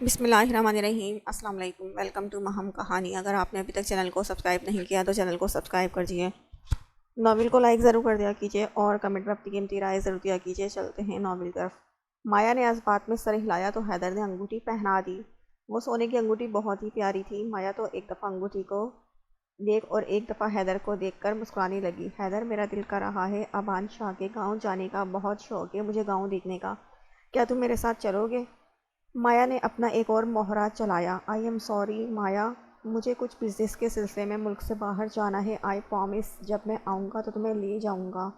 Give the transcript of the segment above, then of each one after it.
بسم اللہ الرحمن الرحیم۔ السلام علیکم، ویلکم ٹو مہم کہانی۔ اگر آپ نے ابھی تک چینل کو سبسکرائب نہیں کیا تو چینل کو سبسکرائب کر دیجیے، ناول کو لائک ضرور کر دیا کیجیے اور کمنٹ میں اپنی قیمتی رائے ضرور دیا کیجیے۔ چلتے ہیں ناول کی طرف۔ مایا نے اس بات میں سر ہلایا تو حیدر نے انگوٹھی پہنا دی۔ وہ سونے کی انگوٹھی بہت ہی پیاری تھی۔ مایا تو ایک دفعہ انگوٹھی کو دیکھ اور ایک دفعہ حیدر کو دیکھ کر مسکرانے لگی۔ حیدر، میرا دل کر رہا ہے ابان شاہ کے گاؤں جانے کا، بہت شوق ہے مجھے گاؤں دیکھنے کا، کیا تم میرے ساتھ چلو گے؟ مایا نے اپنا ایک اور مہرہ چلایا۔ آئی ایم سوری مایا، مجھے کچھ بزنس کے سلسلے میں ملک سے باہر جانا ہے۔ آئی پرومس جب میں آؤں گا تو تمہیں لے جاؤں گا۔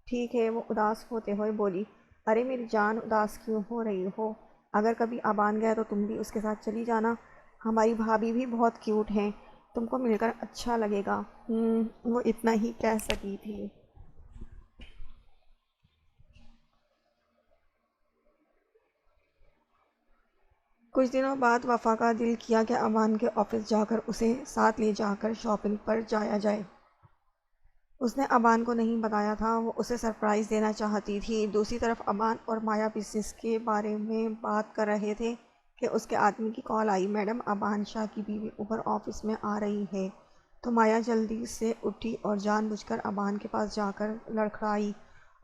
ٹھیک ہے، وہ اداس ہوتے ہوئے بولی۔ ارے میری جان، اداس کیوں ہو رہی ہو؟ اگر کبھی ابان گیا تو تم بھی اس کے ساتھ چلی جانا، ہماری بھابھی بھی بہت کیوٹ ہیں، تم کو مل کر اچھا لگے گا۔ وہ اتنا ہی کہہ سکی تھی۔ کچھ دنوں بعد وفا کا دل کیا کہ ابان کے آفس جا کر اسے ساتھ لے جا کر شاپنگ پر جایا جائے۔ اس نے ابان کو نہیں بتایا تھا، وہ اسے سرپرائز دینا چاہتی تھی۔ دوسری طرف ابان اور مایا بزنس کے بارے میں بات کر رہے تھے کہ اس کے آدمی کی کال آئی۔ میڈم، ابان شاہ کی بیوی اوپر آفس میں آ رہی ہے۔ تو مایا جلدی سے اٹھی اور جان بوجھ کر ابان کے پاس جا کر لڑکھڑائی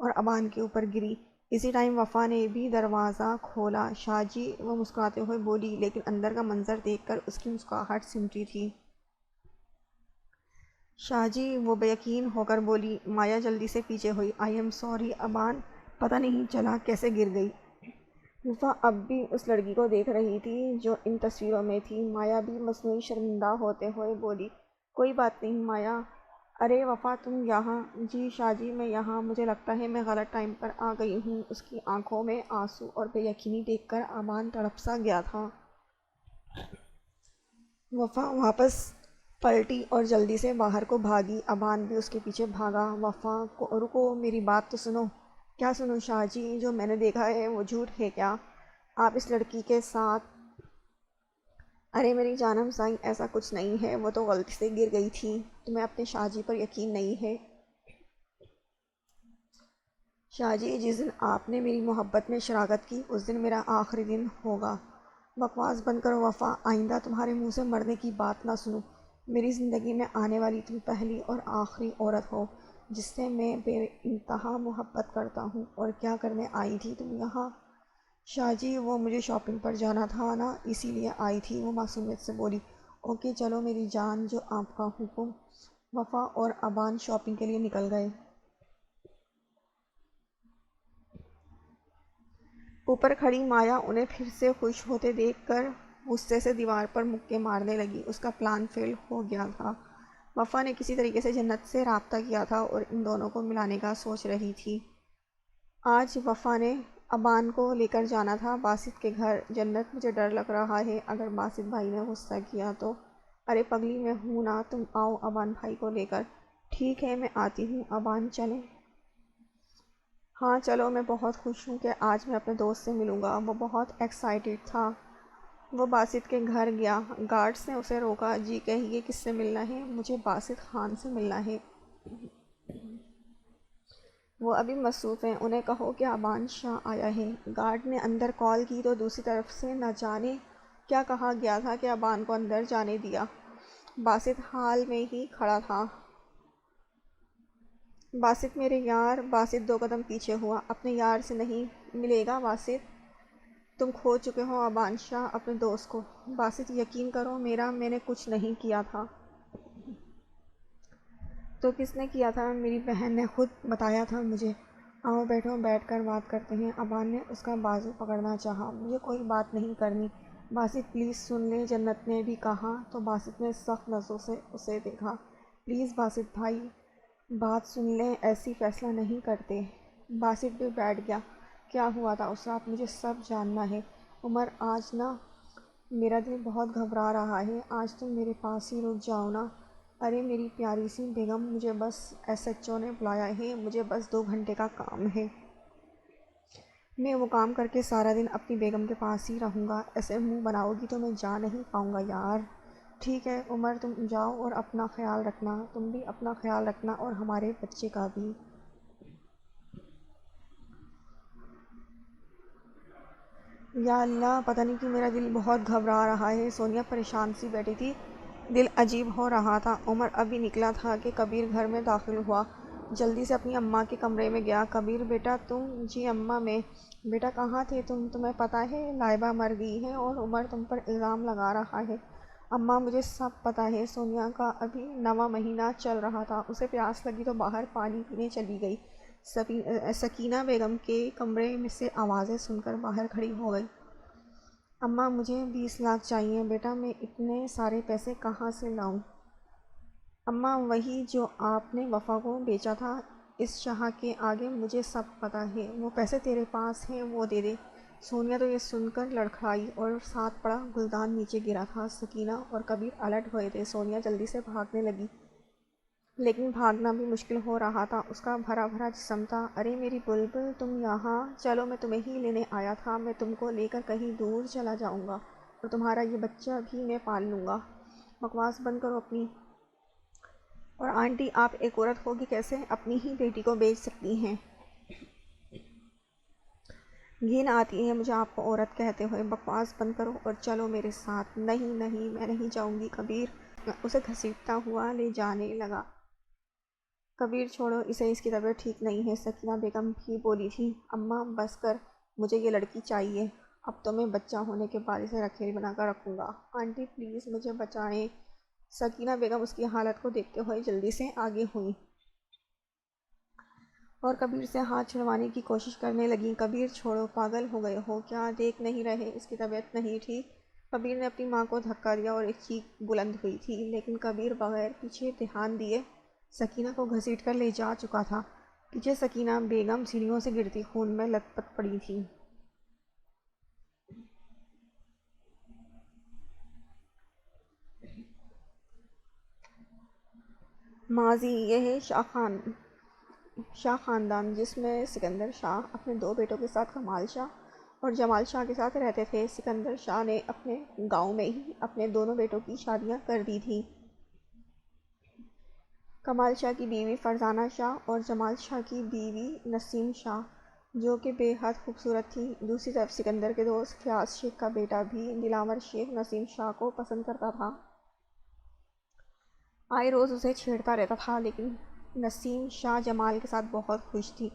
اور ابان کے اوپر گری۔ اسی ٹائم وفا نے بھی دروازہ کھولا۔ شاہ جی، وہ مسکراتے ہوئے بولی، لیکن اندر کا منظر دیکھ کر اس کی مسکراہٹ سمٹی تھی۔ شاہ جی، وہ بے یقین ہو کر بولی۔ مایا جلدی سے پیچھے ہوئی۔ آئی ایم سوری ابان، پتہ نہیں چلا کیسے گر گئی۔ وفا اب بھی اس لڑکی کو دیکھ رہی تھی جو ان تصویروں میں تھی۔ مایا بھی مصنوعی شرمندہ ہوتے ہوئے بولی، کوئی بات نہیں مایا۔ ارے وفا، تم یہاں؟ جی شاہ جی، میں یہاں، مجھے لگتا ہے میں غلط ٹائم پر آ گئی ہوں۔ اس کی آنکھوں میں آنسو اور بے یقینی دیکھ کر ابان تڑپ سا گیا تھا۔ وفا واپس پلٹی اور جلدی سے باہر کو بھاگی۔ ابان بھی اس کے پیچھے بھاگا۔ وفا کو، رکو، میری بات تو سنو۔ کیا سنوں شاہ جی؟ جو میں نے دیکھا ہے وہ جھوٹ ہے کیا؟ آپ اس لڑکی کے ساتھ؟ ارے میری جانم سائیں، ایسا کچھ نہیں ہے، وہ تو غلطی سے گر گئی تھی۔ تمہیں اپنے شاہ جی پر یقین نہیں ہے؟ شاہ جی، جس دن آپ نے میری محبت میں شراکت کی اس دن میرا آخری دن ہوگا۔ بکواس بند کرو وفا، آئندہ تمہارے منہ سے مرنے کی بات نہ سنوں۔ میری زندگی میں آنے والی تم پہلی اور آخری عورت ہو جس سے میں بے انتہا محبت کرتا ہوں۔ اور کیا کرنے آئی تھی تم یہاں؟ شاہ جی، وہ مجھے شاپنگ پر جانا تھا نا، اسی لیے آئی تھی، وہ معصومیت سے بولی۔ اوکے چلو میری جان، جو آپ کا حکم۔ وفا اور ابان شاپنگ کے لیے نکل گئے۔ اوپر کھڑی مایا انہیں پھر سے خوش ہوتے دیکھ کر غصے سے دیوار پر مکے مارنے لگی۔ اس کا پلان فیل ہو گیا تھا۔ وفا نے کسی طریقے سے جنت سے رابطہ کیا تھا اور ان دونوں کو ملانے کا سوچ رہی تھی۔ آج وفا نے ابان کو لے کر جانا تھا باسط کے گھر۔ جنت، مجھے ڈر لگ رہا ہے اگر باسط بھائی نے غصہ کیا تو۔ ارے پگلی، میں ہوں نا، تم آؤ ابان بھائی کو لے کر۔ ٹھیک ہے، میں آتی ہوں ابان، چلیں؟ ہاں چلو، میں بہت خوش ہوں کہ آج میں اپنے دوست سے ملوں گا۔ وہ بہت ایکسائٹڈ تھا۔ وہ باسط کے گھر گیا۔ گارڈز نے اسے روکا۔ جی کہیے، کس سے ملنا ہے؟ مجھے باسط خان سے ملنا ہے، وہ ابھی مصروف ہیں، انہیں کہو کہ ابان شاہ آیا ہے۔ گارڈ نے اندر کال کی تو دوسری طرف سے نہ جانے کیا کہا گیا تھا کہ ابان کو اندر جانے دیا۔ باسط حال میں ہی کھڑا تھا۔ باسط میرے یار۔ باسط دو قدم پیچھے ہوا۔ اپنے یار سے نہیں ملے گا باسط، تم کھو چکے ہو ابان شاہ، اپنے دوست کو۔ باسط، یقین کرو میں نے کچھ نہیں کیا تھا۔ تو کس نے کیا تھا؟ میری بہن نے خود بتایا تھا مجھے۔ آؤ بیٹھو، بیٹھ کر بات کرتے ہیں۔ ابان نے اس کا بازو پکڑنا چاہا۔ مجھے کوئی بات نہیں کرنی باسط، پلیز سن لے، جنت نے بھی کہا تو باسط نے سخت نظروں سے اسے دیکھا۔ پلیز باسط بھائی، بات سن لیں، ایسی فیصلہ نہیں کرتے۔ باسط بھی بیٹھ گیا۔ کیا ہوا تھا اس رات؟ مجھے سب جاننا ہے۔ عمر، آج نا میرا دل بہت گھبرا رہا ہے، آج تم میرے پاس ہی رک جاؤ نا۔ ارے میری پیاری سی بیگم، مجھے بس ایس ایچ او نے بلایا ہے، مجھے بس 2 گھنٹے کا کام ہے، میں وہ کام کر کے سارا دن اپنی بیگم کے پاس ہی رہوں گا۔ ایسے منہ بناؤ گی تو میں جا نہیں پاؤں گا یار۔ ٹھیک ہے عمر، تم جاؤ اور اپنا خیال رکھنا، تم بھی اپنا خیال رکھنا اور ہمارے بچے کا بھی۔ یا اللہ، پتہ نہیں کہ میرا دل بہت گھبرا رہا ہے۔ سونیا پریشان سی بیٹھی تھی، دل عجیب ہو رہا تھا۔ عمر ابھی نکلا تھا کہ کبیر گھر میں داخل ہوا، جلدی سے اپنی اماں کے کمرے میں گیا۔ کبیر بیٹا تم؟ جی اماں میں۔ بیٹا کہاں تھے تم؟ تمہیں پتہ ہے لائبہ مر گئی ہے اور عمر تم پر الزام لگا رہا ہے۔ اماں مجھے سب پتہ ہے۔ سونیا کا ابھی 9واں مہینہ چل رہا تھا، اسے پیاس لگی تو باہر پانی پینے چلی گئی۔ سکینہ بیگم کے کمرے میں سے آوازیں سن کر باہر کھڑی ہو گئی۔ اماں مجھے 20 لاکھ چاہیے۔ بیٹا میں اتنے سارے پیسے کہاں سے لاؤں؟ اماں وہی جو آپ نے وفا کو بیچا تھا اس شاہ کے آگے، مجھے سب پتہ ہے۔ وہ پیسے تیرے پاس ہیں، وہ دے دے۔ سونیا تو یہ سن کر لڑکھڑائی اور ساتھ پڑا گلدان نیچے گرا تھا۔ سکینہ اور کبیر الٹ ہوئے تھے۔ سونیا جلدی سے بھاگنے لگی، لیکن بھاگنا بھی مشکل ہو رہا تھا، اس کا بھرا بھرا جسم تھا۔ ارے میری بلبل، تم یہاں؟ چلو میں تمہیں ہی لینے آیا تھا۔ میں تم کو لے کر کہیں دور چلا جاؤں گا اور تمہارا یہ بچہ بھی میں پال لوں گا۔ بکواس بند کرو اپنی۔ اور آنٹی، آپ ایک عورت ہو کے کیسے اپنی ہی بیٹی کو بیچ سکتی ہیں؟ گھن آتی ہے مجھے آپ کو عورت کہتے ہوئے۔ بکواس بند کرو اور چلو میرے ساتھ۔ نہیں نہیں، میں نہیں جاؤں گی۔ کبیر اسے گھسیٹتا ہوا لے جانے لگا۔ کبیر چھوڑو اسے، اس کی طبیعت ٹھیک نہیں ہے۔ سکینہ بیگم بھی بولی تھی۔ اماں بس کر، مجھے یہ لڑکی چاہیے۔ اب تو میں بچہ ہونے کے بعد اسے رکھیل بنا کر رکھوں گا۔ آنٹی پلیز مجھے بچائیں۔ سکینہ بیگم اس کی حالت کو دیکھتے ہوئے جلدی سے آگے ہوئیں اور کبیر سے ہاتھ چھڑوانے کی کوشش کرنے لگیں۔ کبیر چھوڑو، پاگل ہو گئے ہو کیا؟ دیکھ نہیں رہے اس کی طبیعت نہیں ٹھیک؟ کبیر نے اپنی ماں کو دھکا دیا اور ایک چیخ بلند ہوئی تھی، لیکن کبیر بغیر پیچھے دھیان دیے سکینہ کو گھسیٹ کر لے جا چکا تھا۔ پیچھے سکینہ بیگم سیڑھیوں سے گرتی خون میں لت پت پڑی تھی۔ ماضی یہ ہے شاہ خاندان، جس میں سکندر شاہ اپنے 2 بیٹوں کے ساتھ کمال شاہ اور جمال شاہ کے ساتھ رہتے تھے۔ سکندر شاہ نے اپنے گاؤں میں ہی اپنے دونوں بیٹوں کی شادیاں کر دی تھیں۔ کمال شاہ کی بیوی فرزانہ شاہ اور جمال شاہ کی بیوی نسیم شاہ، جو کہ بے حد خوبصورت تھی۔ دوسری طرف سکندر کے دوست فیاض شیخ کا بیٹا بھی دلاور شیخ نسیم شاہ کو پسند کرتا تھا۔ آئے روز اسے چھیڑتا رہتا تھا، لیکن نسیم شاہ جمال کے ساتھ بہت خوش تھی۔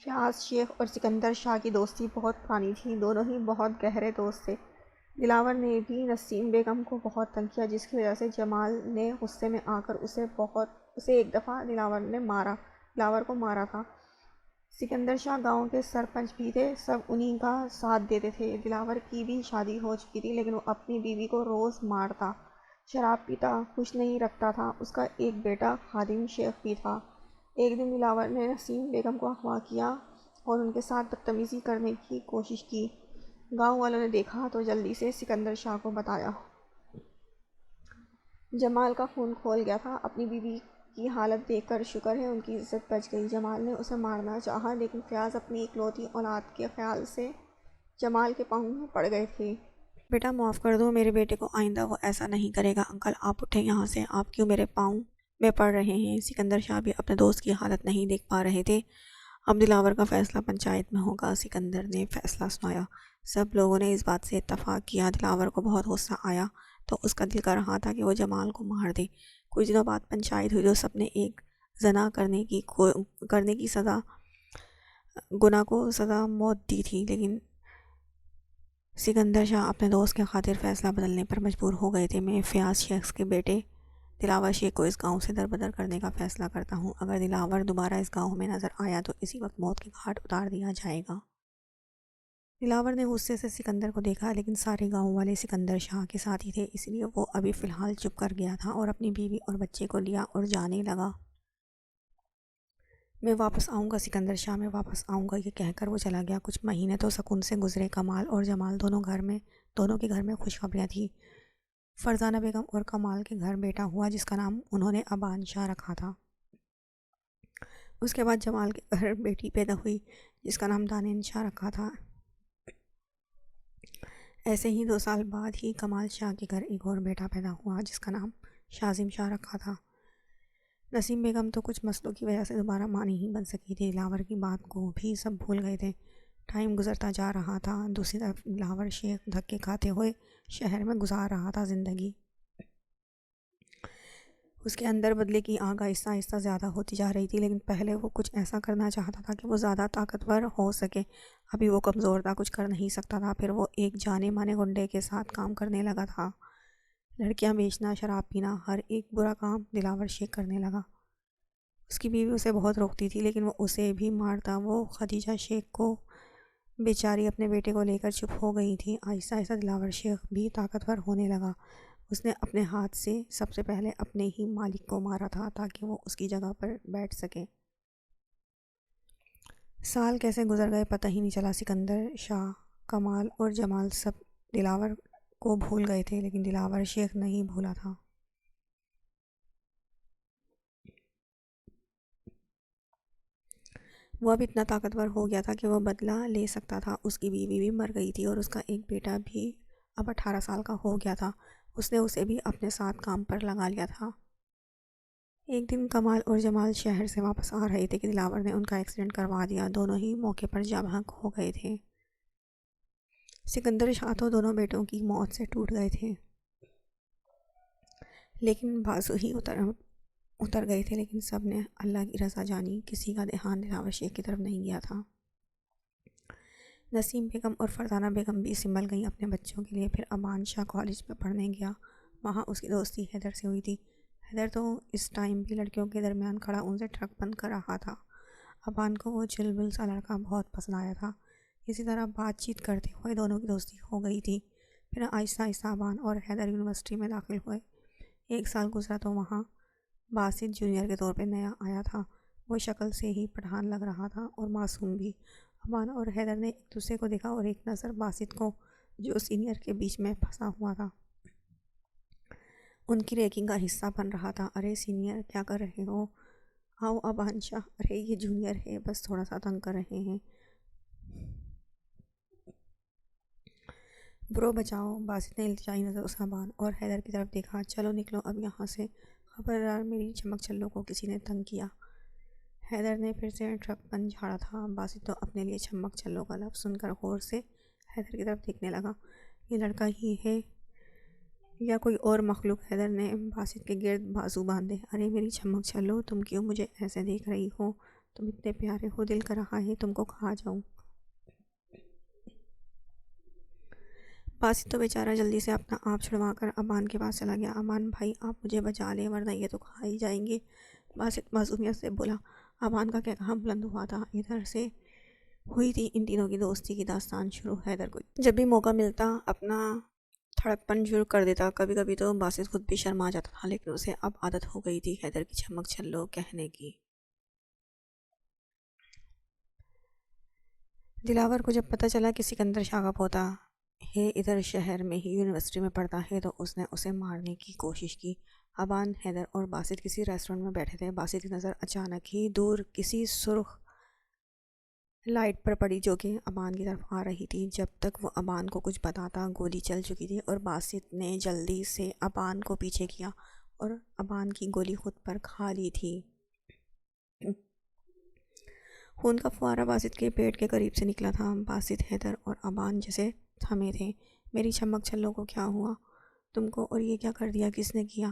فیاض شیخ اور سکندر شاہ کی دوستی بہت پرانی تھی، دونوں ہی بہت گہرے دوست تھے۔ دلاور نے بھی نسیم بیگم کو بہت تنگ کیا، جس کی وجہ سے جمال نے غصے میں آ کر اسے ایک دفعہ دلاور کو مارا تھا۔ سکندر شاہ گاؤں کے سرپنچ بھی تھے، سب انہی کا ساتھ دیتے تھے۔ دلاور کی بھی شادی ہو چکی تھی، لیکن وہ اپنی بیوی کو روز مارتا، شراب پیتا، خوش نہیں رکھتا تھا۔ اس کا ایک بیٹا خادم شیخ بھی تھا۔ ایک دن دلاور نے نسیم بیگم کو اغوا کیا اور ان کے ساتھ بدتمیزی کرنے کی کوشش کی۔ گاؤں والوں نے دیکھا تو جلدی سے سکندر شاہ کو بتایا۔ جمال کا خون کھول گیا تھا۔ اپنی بیوی کی حالت دیکھ کر شکر ہے ان کی عزت بچ گئی۔ جمال نے اسے مارنا چاہا، لیکن فیاض اپنی اکلوتی اولاد کے خیال سے جمال کے پاؤں میں پڑ گئے تھے۔ بیٹا معاف کر دو میرے بیٹے کو، آئندہ وہ ایسا نہیں کرے گا۔ انکل آپ اٹھیں یہاں سے، آپ کیوں میرے پاؤں میں پڑ رہے ہیں؟ سکندر شاہ بھی اپنے دوست کی حالت نہیں دیکھ پا رہے تھے۔ اب دلاور کا فیصلہ پنچایت میں ہوگا، سکندر نے فیصلہ سنایا۔ سب لوگوں نے اس بات سے اتفاق کیا۔ دلاور کو بہت غصہ آیا تو اس کا دل کر رہا تھا کہ وہ جمال کو مار دے۔ کچھ دنوں بعد پنچایت ہوئی تو سب نے ایک زنا کرنے کی گناہ کو سزا موت دی تھی، لیکن سکندر شاہ اپنے دوست کے خاطر فیصلہ بدلنے پر مجبور ہو گئے تھے۔ میں فیاض شیخ کے بیٹے دلاور شیخ کو اس گاؤں سے دربدر کرنے کا فیصلہ کرتا ہوں۔ اگر دلاور دوبارہ اس گاؤں میں نظر آیا تو اسی وقت موت کے گھاٹ اتار دیا جائے گا۔ دلاور نے غصے سے سکندر کو دیکھا، لیکن سارے گاؤں والے سکندر شاہ کے ساتھ ہی تھے، اس لیے وہ ابھی فی الحال چپ کر گیا تھا اور اپنی بیوی اور بچے کو لیا اور جانے لگا۔ میں واپس آؤں گا سکندر شاہ، میں واپس آؤں گا، یہ کہہ کر وہ چلا گیا۔ کچھ مہینے تو سکون سے گزرے۔ کمال اور جمال دونوں کے گھر میں خوشخبریاں تھیں۔ فرزانہ بیگم اور کمال کے گھر بیٹا ہوا، جس کا نام انہوں نے ابان شاہ رکھا تھا۔ اس کے بعد جمال کے گھر بیٹی پیدا ہوئی، جس کا نام دانن شاہ رکھا تھا۔ ایسے ہی 2 سال بعد ہی کمال شاہ کے گھر ایک اور بیٹا پیدا ہوا، جس کا نام شازم شاہ رکھا تھا۔ نسیم بیگم تو کچھ مسئلوں کی وجہ سے دوبارہ ماں نہیں بن سکی تھی۔ دلاور کی بات کو بھی سب بھول گئے تھے۔ ٹائم گزرتا جا رہا تھا۔ دوسری طرف دلاور شیخ دھکے کھاتے ہوئے شہر میں گزار رہا تھا زندگی۔ اس کے اندر بدلے کی آگ آہستہ آہستہ زیادہ ہوتی جا رہی تھی، لیکن پہلے وہ کچھ ایسا کرنا چاہتا تھا کہ وہ زیادہ طاقتور ہو سکے۔ ابھی وہ کمزور تھا، کچھ کر نہیں سکتا تھا۔ پھر وہ ایک جانے مانے گنڈے کے ساتھ کام کرنے لگا تھا۔ لڑکیاں بیچنا، شراب پینا، ہر ایک برا کام دلاور شیخ کرنے لگا۔ اس کی بیوی اسے بہت روکتی تھی، لیکن وہ اسے بھی مارتا۔ وہ خدیجہ شیخ کو بیچاری اپنے بیٹے کو لے کر چپ ہو گئی تھی۔ آہستہ آہستہ دلاور شیخ بھی طاقتور ہونے لگا۔ اس نے اپنے ہاتھ سے سب سے پہلے اپنے ہی مالک کو مارا تھا تاکہ وہ اس کی جگہ پر بیٹھ سکے۔ سال کیسے گزر گئے پتہ ہی نہیں چلا۔ سکندر شاہ، کمال اور جمال سب دلاور کو بھول گئے تھے، لیکن دلاور شیخ نہیں بھولا تھا۔ وہ اب اتنا طاقتور ہو گیا تھا کہ وہ بدلہ لے سکتا تھا۔ اس کی بیوی بھی مر گئی تھی اور اس کا ایک بیٹا بھی اب 18 سال کا ہو گیا تھا۔ اس نے اسے بھی اپنے ساتھ کام پر لگا لیا تھا۔ ایک دن کمال اور جمال شہر سے واپس آ رہے تھے کہ دلاور نے ان کا ایکسیڈنٹ کروا دیا۔ دونوں ہی موقع پر جاں بحق ہو گئے تھے۔ سکندر شاہ تو دونوں بیٹوں کی موت سے ٹوٹ گئے تھے، لیکن بازو ہی اتر گئے تھے، لیکن سب نے اللہ کی رضا جانی۔ کسی کا دھیان دلاور شیخ کی طرف نہیں گیا تھا۔ نسیم بیگم اور فرزانہ بیگم بھی سنبھل گئیں اپنے بچوں کے لیے۔ پھر امان شاہ کالج میں پڑھنے گیا۔ وہاں اس کی دوستی حیدر سے ہوئی تھی۔ حیدر تو اس ٹائم بھی لڑکیوں کے درمیان کھڑا ان سے ٹرک بند کر رہا تھا۔ امان کو وہ چلبل سا لڑکا بہت پسند آیا تھا۔ اسی طرح بات چیت کرتے ہوئے دونوں کی دوستی ہو گئی تھی۔ پھر آہستہ آہستہ امان اور حیدر یونیورسٹی میں داخل ہوئے۔ ایک سال گزرا تو وہاں باسط جونیئر کے طور پہ نیا آیا تھا۔ وہ شکل سے ہی پٹھان لگ رہا تھا اور معصوم بھی۔ امان اور حیدر نے ایک دوسرے کو دیکھا اور ایک نظر باسط کو، جو سینئر کے بیچ میں پھنسا ہوا تھا، ان کی ریکنگ کا حصہ بن رہا تھا۔ ارے سینئر کیا کر رہے ہو؟ آؤ امان شاہ، ارے یہ جونیئر ہے، بس تھوڑا سا تنگ کر رہے ہیں۔ برو بچاؤ۔ باسط نے التجائی نظر اس امان اور حیدر کی طرف دیکھا۔ چلو نکلو اب یہاں سے، خبردار میری چمک چلو کو کسی نے تنگ کیا۔ حیدر نے پھر سے ٹرک بند جھاڑا تھا۔ باسط تو اپنے لیے چمک چلو کا لفظ سن کر غور سے حیدر کی طرف دیکھنے لگا۔ یہ لڑکا ہی ہے یا کوئی اور مخلوق؟ حیدر نے باسط کے گرد بازو باندھے۔ ارے میری چمک چلو، تم کیوں مجھے ایسے دیکھ رہی ہو؟ تم اتنے پیارے ہو، دل کر رہا ہے تم کو کھا جاؤں۔ باسط تو بیچارہ جلدی سے اپنا آپ چھڑوا کر امان کے پاس چلا گیا۔ امان بھائی آپ مجھے بچا لیں ورنہ یہ تو کھا ہی جائیں گے، باسط معصومیت سے بولا۔ امان کا کہنا بلند ہوا تھا۔ ادھر سے ہوئی تھی ان تینوں کی دوستی کی داستان شروع۔ حیدر کو جب بھی موقع ملتا اپنا تھڑپن شروع کر دیتا۔ کبھی کبھی تو باسط خود بھی شرما جاتا تھا، لیکن اسے اب عادت ہو گئی تھی حیدر کی چمک چلو کہنے کی۔ دلاور کو جب پتہ چلا کہ سکندر شاہ کا پوتا ہے ادھر شہر میں ہی یونیورسٹی میں پڑھتا ہے، تو اس نے اسے مارنے کی کوشش کی۔ امان، حیدر اور باسط کسی ریسٹورنٹ میں بیٹھے تھے۔ باسط کی نظر اچانک ہی دور کسی سرخ لائٹ پر پڑی جو کہ امان کی طرف آ رہی تھی۔ جب تک وہ امان کو کچھ بتاتا گولی چل چکی تھی اور باسط نے جلدی سے امان کو پیچھے کیا اور امان کی گولی خود پر کھا لی تھی۔ خون کا فوارہ باسط کے پیٹ کے قریب سے نکلا تھا۔ باسط، حیدر اور امان جیسے تھمے تھے۔ میری چمک چلو کو کیا ہوا تم کو؟ اور یہ کیا کر دیا؟ کس نے کیا؟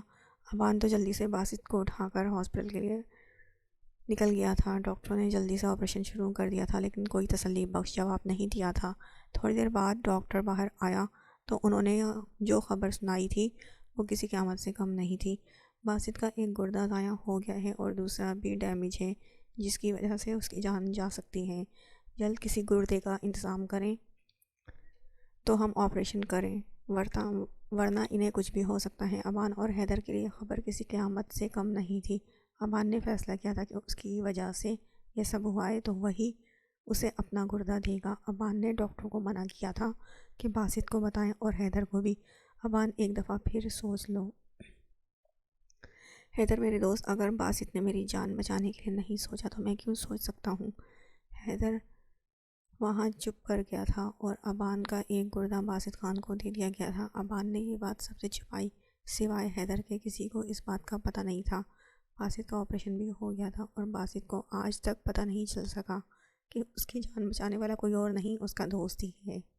امان تو جلدی سے باسط کو اٹھا کر ہاسپٹل کے لیے نکل گیا تھا۔ ڈاکٹروں نے جلدی سے آپریشن شروع کر دیا تھا، لیکن کوئی تسلی بخش جواب نہیں دیا تھا۔ تھوڑی دیر بعد ڈاکٹر باہر آیا تو انہوں نے جو خبر سنائی تھی وہ کسی قیامت سے کم نہیں تھی۔ باسط کا ایک گردہ ضائع ہو گیا ہے اور دوسرا بھی ڈیمیج ہے، جس کی وجہ سے اس کی جان جا سکتی ہے۔ جلد کسی گردے کا انتظام کریں تو ہم آپریشن کریں، ورنہ انہیں کچھ بھی ہو سکتا ہے۔ امان اور حیدر کے لیے خبر کسی قیامت سے کم نہیں تھی۔ امان نے فیصلہ کیا تھا کہ اس کی وجہ سے یہ سب ہوا ہے تو وہی اسے اپنا گردہ دے گا۔ امان نے ڈاکٹر کو منع کیا تھا کہ باسط کو بتائیں اور حیدر کو بھی۔ امان ایک دفعہ پھر سوچ لو۔ حیدر میرے دوست، اگر باسط نے میری جان بچانے کے لیے نہیں سوچا تو میں کیوں سوچ سکتا ہوں؟ حیدر وہاں چپ کر گیا تھا اور امان کا ایک گردہ باسط خان کو دے دیا گیا تھا۔ امان نے یہ بات سب سے چھپائی، سوائے حیدر کے کسی کو اس بات کا پتہ نہیں تھا۔ باسط کا آپریشن بھی ہو گیا تھا اور باسط کو آج تک پتہ نہیں چل سکا کہ اس کی جان بچانے والا کوئی اور نہیں اس کا دوست ہی ہے۔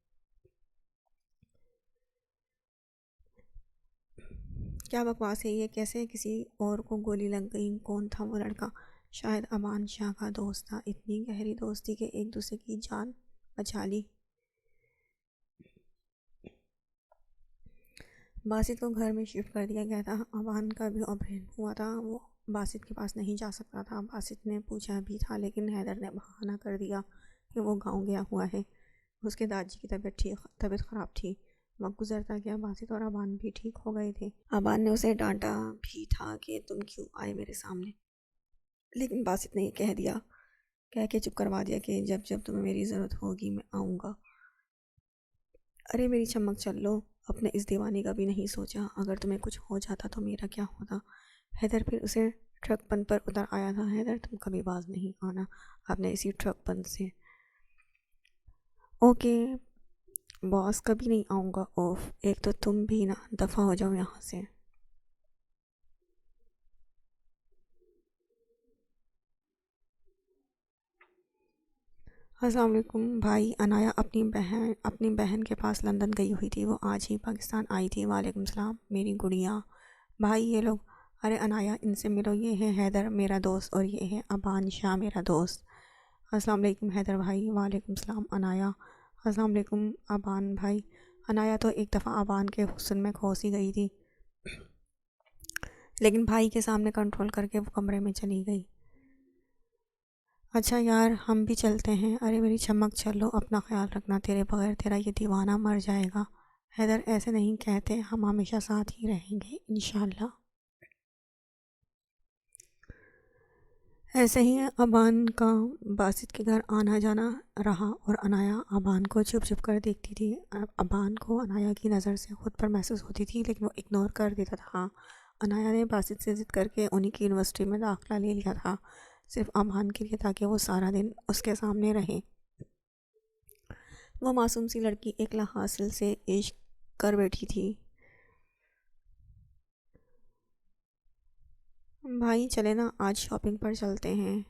کیا بکواس ہے یہ، کیسے کسی اور کو گولی لگ گئی؟ کون تھا وہ لڑکا؟ شاید امان شاہ کا دوست تھا۔ اتنی گہری دوستی کہ ایک دوسرے کی جان بچا لی۔ باسط کو گھر میں شفٹ کر دیا گیا تھا۔ امان کا بھی آپریشن ہوا تھا، وہ باسط کے پاس نہیں جا سکتا تھا۔ باسط نے پوچھا بھی تھا لیکن حیدر نے بہانہ کر دیا کہ وہ گاؤں گیا ہوا ہے، اس کے دادی کی طبیعت خراب تھی۔ وقت گزرتا گیا، باسط اور امان بھی ٹھیک ہو گئے تھے۔ امان نے اسے ڈانٹا بھی تھا کہ تم کیوں آئے میرے سامنے، لیکن باسط نے یہ کہہ کے چپ کروا دیا کہ جب جب تمہیں میری ضرورت ہوگی میں آؤں گا۔ ارے میری چمک چل لو، اپنے اس دیوانے کا بھی نہیں سوچا، اگر تمہیں کچھ ہو جاتا تو میرا کیا ہوتا؟ حیدر پھر اسے ٹرک بند پر اتر آیا تھا۔ حیدر تم کبھی باز نہیں آنا اپنے اسی ٹرک بند سے۔ اوکے باس، کبھی نہیں آؤں گا۔ اوف، ایک تو تم بھی نا، دفع ہو جاؤ یہاں سے۔ السلام علیکم بھائی۔ انایا اپنی بہن کے پاس لندن گئی ہوئی تھی، وہ آج ہی پاکستان آئی تھی۔ وعلیکم السلام میری گڑیا۔ بھائی یہ لوگ، ارے انایا ان سے ملو، یہ ہے حیدر میرا دوست اور یہ ہے ابان شاہ میرا دوست۔ السلام علیکم حیدر بھائی۔ وعلیکم السلام انایا۔ السلام علیکم ابان بھائی۔ انایا تو ایک دفعہ ابان کے حسن میں کھوس ہی گئی تھی، لیکن بھائی کے سامنے کنٹرول کر کے وہ کمرے میں چلی گئی۔ اچھا یار ہم بھی چلتے ہیں۔ ارے میری چمک چلو، اپنا خیال رکھنا، تیرے بغیر تیرا یہ دیوانہ مر جائے گا۔ حیدر ایسے نہیں کہتے، ہم ہمیشہ ساتھ ہی رہیں گے انشاءاللہ۔ ایسے ہی ابان کا باسط کے گھر آنا جانا رہا اور انایا ابان کو چھپ چھپ کر دیکھتی تھی۔ ابان کو انایا کی نظر سے خود پر محسوس ہوتی تھی لیکن وہ اگنور کر دیتا تھا۔ انایا نے باسط سے ضد کر کے انہی کی یونیورسٹی میں داخلہ لے لیا تھا، صرف ابان کے لیے تاکہ وہ سارا دن اس کے سامنے رہے۔ وہ معصوم سی لڑکی ایک حاصل سے عشق کر بیٹھی تھی۔ بھائی چلے نا، آج شاپنگ پر چلتے ہیں۔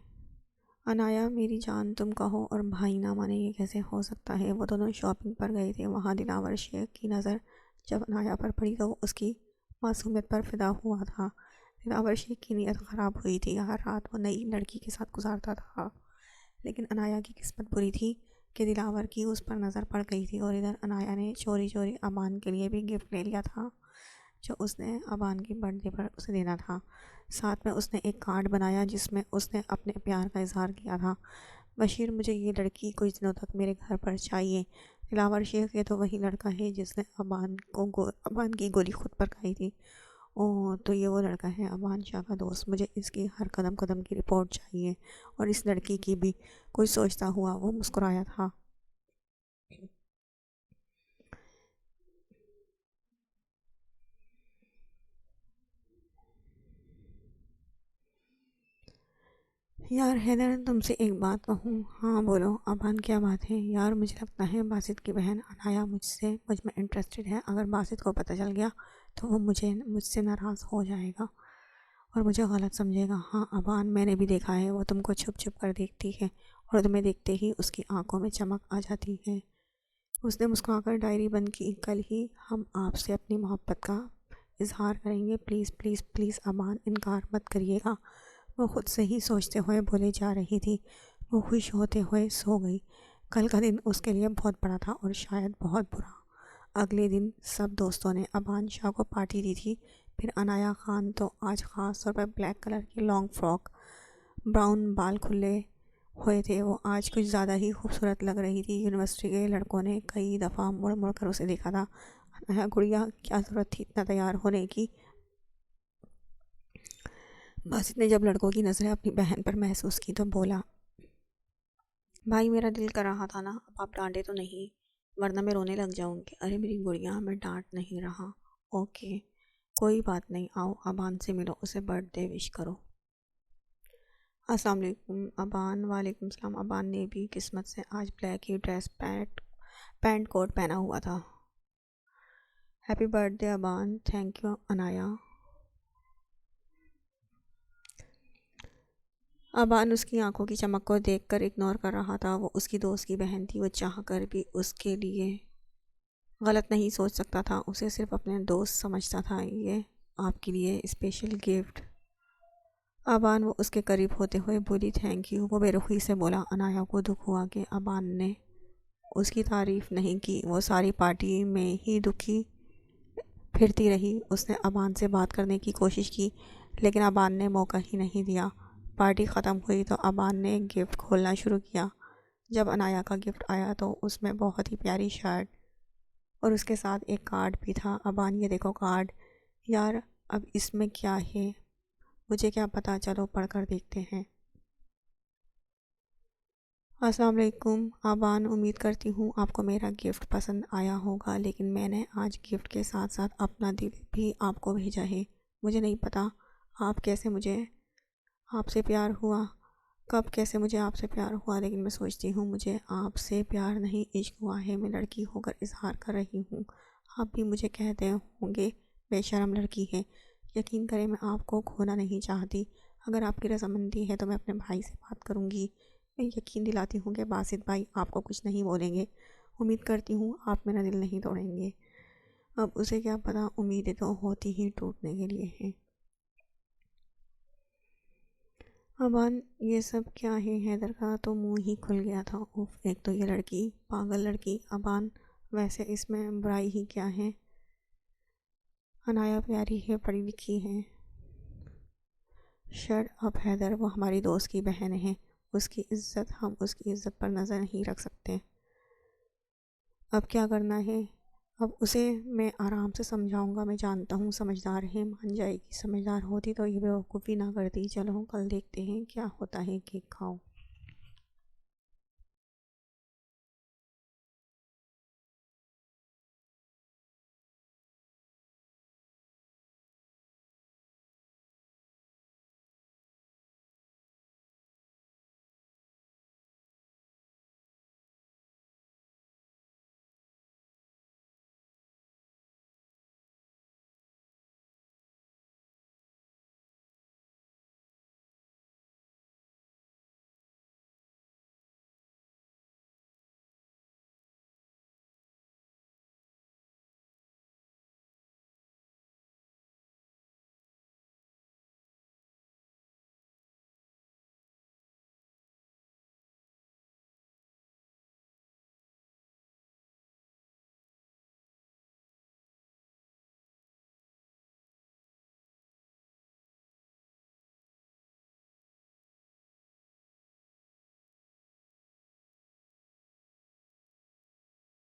انایا میری جان تم کہو اور بھائی نہ مانے، یہ کیسے ہو سکتا ہے؟ وہ دونوں شاپنگ پر گئے تھے۔ وہاں دلاور شیخ کی نظر جب انایا پر پڑی تو وہ اس کی معصومیت پر فدا ہوا تھا۔ دلاور شیخ کی نیت خراب ہوئی تھی، ہر رات وہ نئی لڑکی کے ساتھ گزارتا تھا، لیکن انایا کی قسمت بری تھی کہ دلاور کی اس پر نظر پڑ گئی تھی۔ اور ادھر انایا نے چوری چوری ابان کے لیے بھی گفٹ لے لیا تھا جو اس نے ابان کی برتھ ڈے پر اسے دینا تھا۔ ساتھ میں اس نے ایک کارڈ بنایا جس میں اس نے اپنے پیار کا اظہار کیا تھا۔ بشیر مجھے یہ لڑکی کچھ دنوں تک میرے گھر پر چاہیے۔ دلاور شیخ یہ تو وہی لڑکا ہے جس نے ابان کی گولی خود پر کھائی تھی۔ اوہ تو یہ وہ لڑکا ہے ابان شاہ کا دوست، مجھے اس کی ہر قدم قدم کی رپورٹ چاہیے۔ اور اس لڑکی کی بھی، کچھ سوچتا ہوا وہ مسکرایا تھا۔ یار حیدر تم سے ایک بات کہوں؟ ہاں بولو ابان، کیا بات ہے؟ یار مجھے لگتا ہے باسط کی بہن انایا مجھ میں انٹرسٹڈ ہے۔ اگر باسط کو پتہ چل گیا تو وہ مجھ سے ناراض ہو جائے گا اور مجھے غلط سمجھے گا۔ ہاں ابان، میں نے بھی دیکھا ہے، وہ تم کو چھپ چھپ کر دیکھتی ہے اور تمہیں دیکھتے ہی اس کی آنکھوں میں چمک آ جاتی ہے۔ اس نے مسکرا کر ڈائری بند کی۔ کل ہی ہم آپ سے اپنی محبت کا اظہار کریں گے، پلیز پلیز پلیز ابان، انکار مت کریے گا۔ وہ خود سے ہی سوچتے ہوئے بولے جا رہی تھی۔ وہ خوش ہوتے ہوئے سو گئی۔ کل کا دن اس کے لیے بہت بڑا تھا اور شاید بہت برا۔ اگلے دن سب دوستوں نے ابان شاہ کو پارٹی دی تھی۔ پھر انایا خان تو آج خاص طور پر بلیک کلر کی لانگ فراک، براؤن بال کھلے ہوئے تھے، وہ آج کچھ زیادہ ہی خوبصورت لگ رہی تھی۔ یونیورسٹی کے لڑکوں نے کئی دفعہ مڑ مڑ کر اسے دیکھا تھا۔ انایا گڑیا، کیا ضرورت تھی اتنا تیار ہونے کی؟ باسط نے جب لڑکوں کی نظریں اپنی بہن پر محسوس کی تو بولا، بھائی میرا دل کر رہا تھا نا، اب آپ ڈانٹے تو نہیں ورنہ میں رونے لگ جاؤں گی۔ ارے میری گڑیا، میں ڈانٹ نہیں رہا۔ اوکے کوئی بات نہیں، آؤ ابان سے ملو، اسے برتھ ڈے وش کرو۔ السلام علیکم ابان۔ وعلیکم السلام۔ ابان نے بھی قسمت سے آج بلیک ہی ڈریس پینٹ کوٹ پہنا ہوا تھا۔ Happy birthday Aban. Thank you Anaya. Aban اس کی آنکھوں کی چمک کو دیکھ کر اگنور کر رہا تھا۔ وہ اس کی دوست کی بہن تھی، وہ چاہ کر بھی اس کے لیے غلط نہیں سوچ سکتا تھا، اسے صرف اپنے دوست سمجھتا تھا۔ یہ آپ کے لیے اسپیشل گفٹ۔ ابان وہ اس کے قریب ہوتے ہوئے بولی، تھینک یو۔ وہ بے رخی سے بولا۔ انایا کو دکھ ہوا کہ ابان نے اس کی تعریف نہیں کی۔ وہ ساری پارٹی میں ہی دکھی پھرتی رہی۔ اس نے ابان سے بات کرنے کی کوشش کی لیکن ابان نے موقع ہی نہیں دیا۔ پارٹی ختم ہوئی تو ابان نے گفٹ کھولنا شروع کیا۔ جب انایا کا گفٹ آیا تو اس میں بہت ہی پیاری شرٹ اور اس کے ساتھ ایک کارڈ بھی تھا۔ ابان، یہ دیکھو کارڈ۔ یار اب اس میں کیا ہے؟ مجھے کیا پتا، چلو پڑھ کر دیکھتے ہیں۔ السلام علیکم ابان، امید کرتی ہوں آپ کو میرا گفٹ پسند آیا ہوگا، لیکن میں نے آج گفٹ کے ساتھ ساتھ اپنا دل بھی آپ کو بھیجا ہے۔ مجھے نہیں پتا کب کیسے مجھے آپ سے پیار ہوا، لیکن میں سوچتی ہوں مجھے آپ سے پیار نہیں عشق ہوا ہے۔ میں لڑکی ہو کر اظہار کر رہی ہوں، آپ بھی مجھے کہتے ہوں گے بے شرم لڑکی ہے۔ یقین کریں میں آپ کو کھونا نہیں چاہتی۔ اگر آپ کی رضامندی ہے تو میں اپنے بھائی سے بات کروں گی۔ میں یقین دلاتی ہوں کہ باسط بھائی آپ کو کچھ نہیں بولیں گے۔ امید کرتی ہوں آپ میرا دل نہیں توڑیں گے۔ اب اسے کیا پتا، امیدیں تو ہوتی ہی ٹوٹنے کے لیے ہیں۔ ابان، یہ سب کیا ہے؟ حیدر کا تو منہ ہی کھل گیا تھا۔ اوف، ایک تو یہ لڑکی، پاگل لڑکی۔ ابان، ویسے اس میں برائی ہی کیا ہے؟ انایا پیاری ہے، پڑھی لکھی ہے۔ شٹ اپ حیدر، وہ ہماری دوست کی بہن ہے، ہم اس کی عزت پر نظر نہیں رکھ سکتے۔ اب کیا کرنا ہے؟ اب اسے میں آرام سے سمجھاؤں گا۔ میں جانتا ہوں سمجھدار ہے، مان جائے گی۔ سمجھدار ہوتی تو یہ بیوقوفی نہ کرتی۔ چلو کل دیکھتے ہیں کیا ہوتا ہے، کیک کھاؤ۔